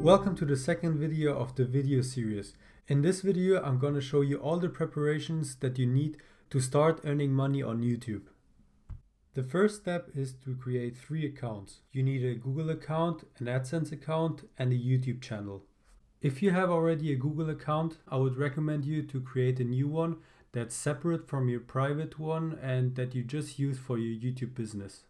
Welcome to the second video of the video series. In this video, I'm going to show you all the preparations that you need to start earning money on YouTube. The first step is to create 3 accounts. You need a Google account, an AdSense account, and a YouTube channel. If you have already a Google account, I would recommend you to create a new one that's separate from your private one and that you just use for your YouTube business.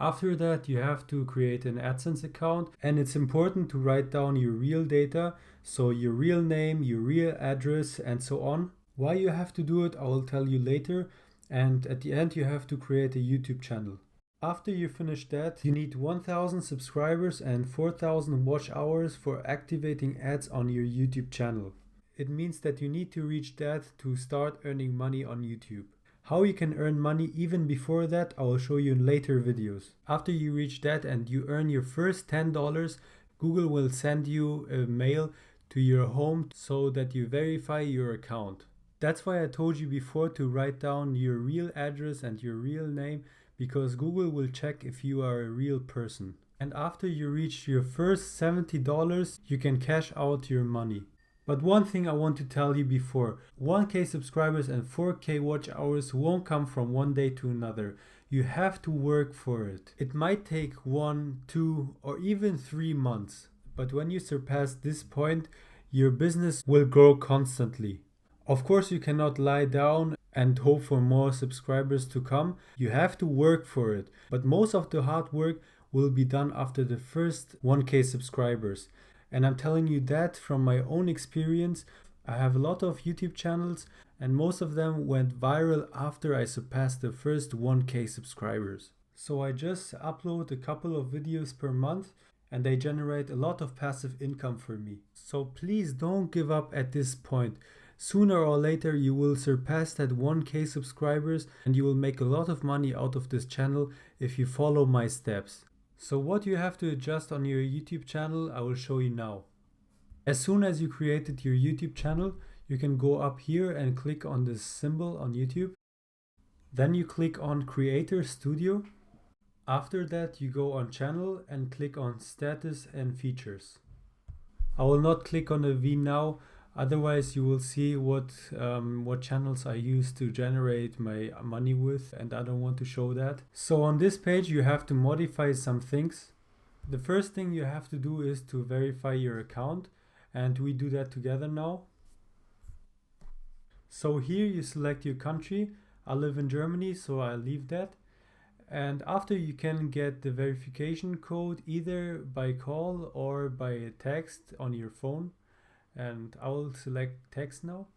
After that, you have to create an AdSense account, and it's important to write down your real data, so your real name, your real address, and so on. Why you have to do it, I will tell you later, and at the end you have to create a YouTube channel. After you finish that, you need 1000 subscribers and 4000 watch hours for activating ads on your YouTube channel. It means that you need to reach that to start earning money on YouTube. How you can earn money even before that, I will show you in later videos. After you reach that and you earn your first $10, Google will send you a mail to your home so that you verify your account. That's why I told you before to write down your real address and your real name, because Google will check if you are a real person. And after you reach your first $70, you can cash out your money. But one thing I want to tell you before, 1K subscribers and 4K watch hours won't come from one day to another. You have to work for it. It might take 1, 2, or even 3 months. But when you surpass this point, your business will grow constantly. Of course, you cannot lie down and hope for more subscribers to come. You have to work for it. But most of the hard work will be done after the first 1K subscribers. And I'm telling you that from my own experience. I have a lot of YouTube channels and most of them went viral after I surpassed the first 1K subscribers. So I just upload a couple of videos per month and they generate a lot of passive income for me. So please don't give up at this point. Sooner or later you will surpass that 1K subscribers and you will make a lot of money out of this channel if you follow my steps. So what you have to adjust on your YouTube channel, I will show you now. As soon as you created your YouTube channel, you can go up here and click on this symbol on YouTube. Then you click on Creator Studio. After that, you go on Channel and click on Status and Features. I will not click on the V now, otherwise you will see what channels I use to generate my money with, and I don't want to show that. So on this page you have to modify some things. The first thing you have to do is to verify your account, and we do that together now. So here you select your country. I live in Germany, so I leave that. And after you can get the verification code either by call or by text on your phone. And I will select text now.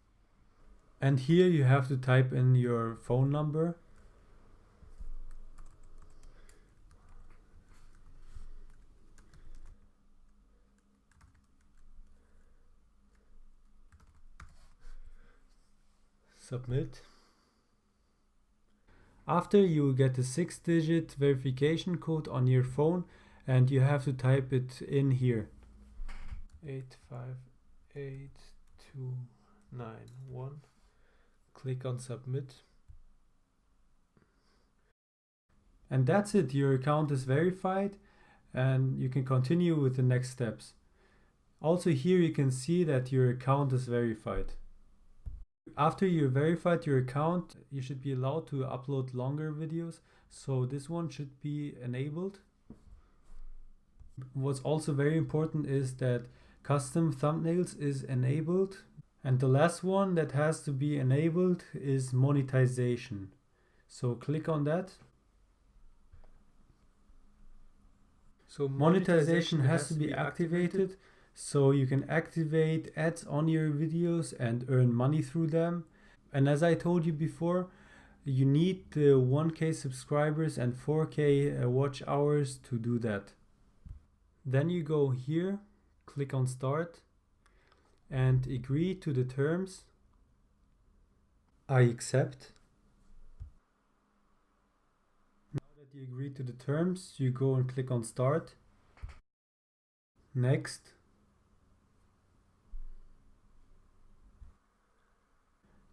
And here you have to type in your phone number. Submit. After you will get a 6-digit verification code on your phone and you have to type it in here. 858291. Click on submit. And that's it, your account is verified and you can continue with the next steps. Also here you can see that your account is verified. After you verified your account, you should be allowed to upload longer videos, so this one should be enabled. What's also very important is that custom thumbnails is enabled, and the last one that has to be enabled is monetization. So click on that. So monetization has to be activated. So you can activate ads on your videos and earn money through them. And as I told you before, you need the 1K subscribers and 4K watch hours to do that. Then you go here, click on Start and agree to the terms. I accept. Now that you agree to the terms, you go and click on Start. Next.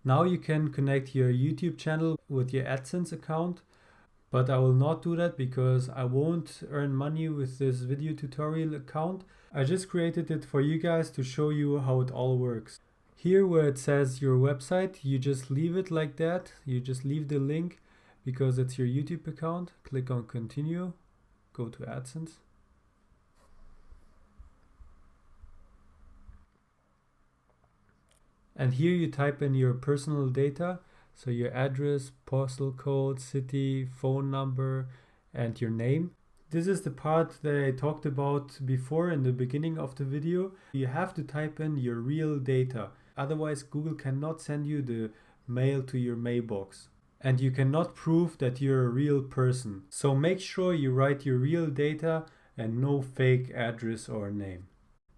Now you can connect your YouTube channel with your AdSense account, But I will not do that because I won't earn money with this video tutorial account. I just created it for you guys to show you how it all works. Here where it says your website, you just leave it like that. You just leave the link because it's your YouTube account. Click on continue, go to AdSense. And here you type in your personal data. So your address, postal code, city, phone number, and your name. This is the part that I talked about before in the beginning of the video. You have to type in your real data. Otherwise, Google cannot send you the mail to your mailbox. And you cannot prove that you're a real person. So make sure you write your real data and no fake address or name.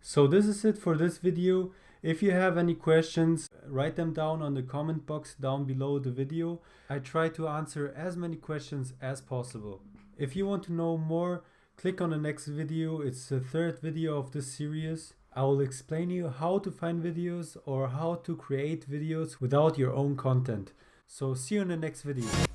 So this is it for this video. If you have any questions, write them down on the comment box down below the video. I try to answer as many questions as possible. If you want to know more, click on the next video. It's the third video of this series. I will explain you how to find videos or how to create videos without your own content. So see you in the next video.